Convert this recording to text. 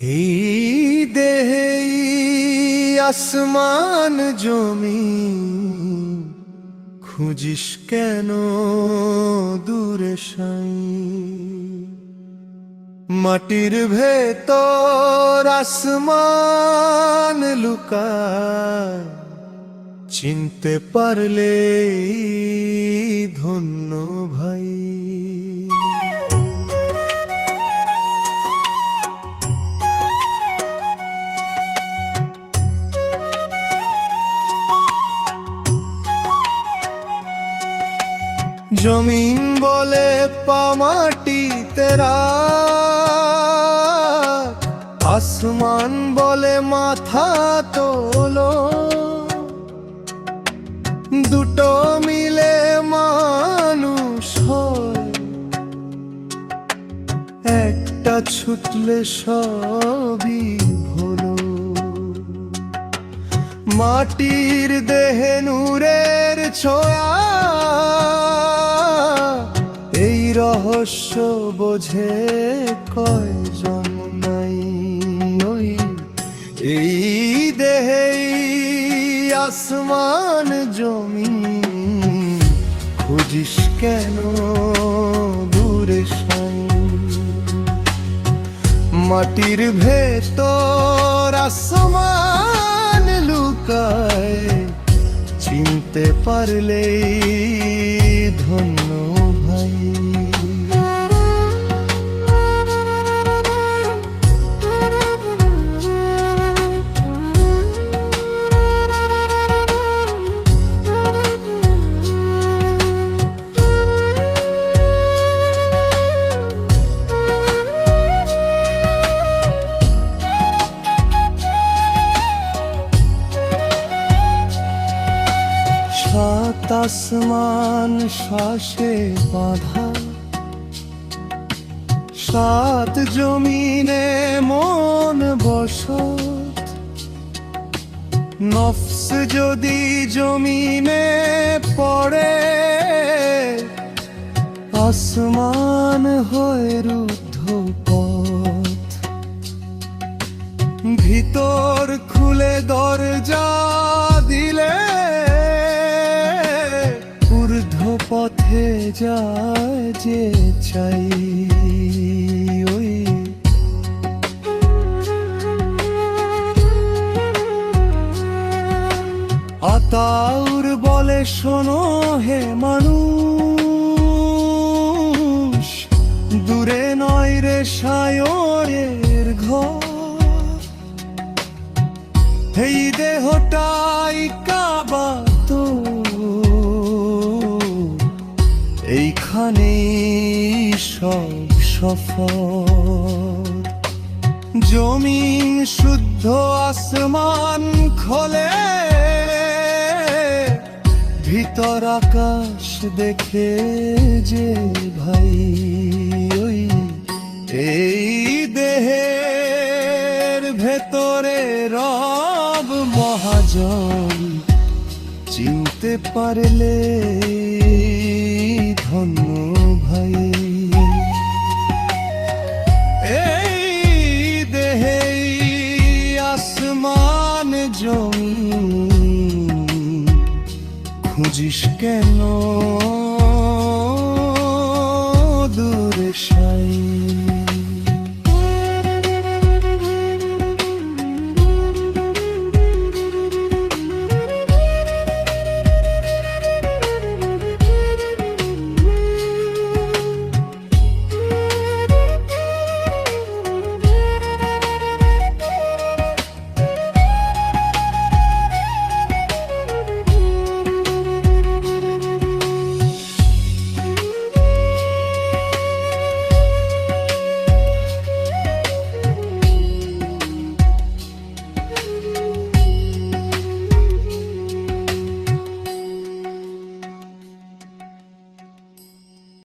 এই দেহেই আসমান জমি, খুঁজিস কেন দূরে সাই? মাটির ভেতর আসমান লুকায়, চিনতে পারলে ধন্য ভাই। জমিন বলে পামাটিতে রাখ, আসমান বলে মাথা তোলো। দুটো মিলে মানুষ হয়, একটা ছুটলে সবই হলো। মাটির দেহে নূরের ছোঁয়া, এই রহস্য বোঝে কয়জন নাই। ওই এই দেহেই আসমান জমি, খুঁজিস কেন দূরে সাই? মাটির ভেতর আসমান লুকায়, চিনতে পারলেই ধন্য ভাই। সাত আসমান শ্বাসে বাঁধা, সাত জমিনে মন বসত। নফস যদি জমিনে পড়ে, আসমান হয় রুদ্ধ পথ। ভিতর খুলে দরজা দিলে, পথে যায় যে চাই। ওই আতাউর বলে শোনো হে মানুষ, দূরে নয় রে সায়রের ঘর। এই দেহটাই কাবা তো, এইখানেই সব সফর। জমিন শুদ্ধ আসমান খোলে, ভিতর আকাশ দেখে যে ভাই। ওই এই দেহের ভেতরে রব মহাজন, চিনতে পারলে ধন্য ভাই। এই দেহেই আসমান জমি, খুঁজিস কেন দূরে সাই?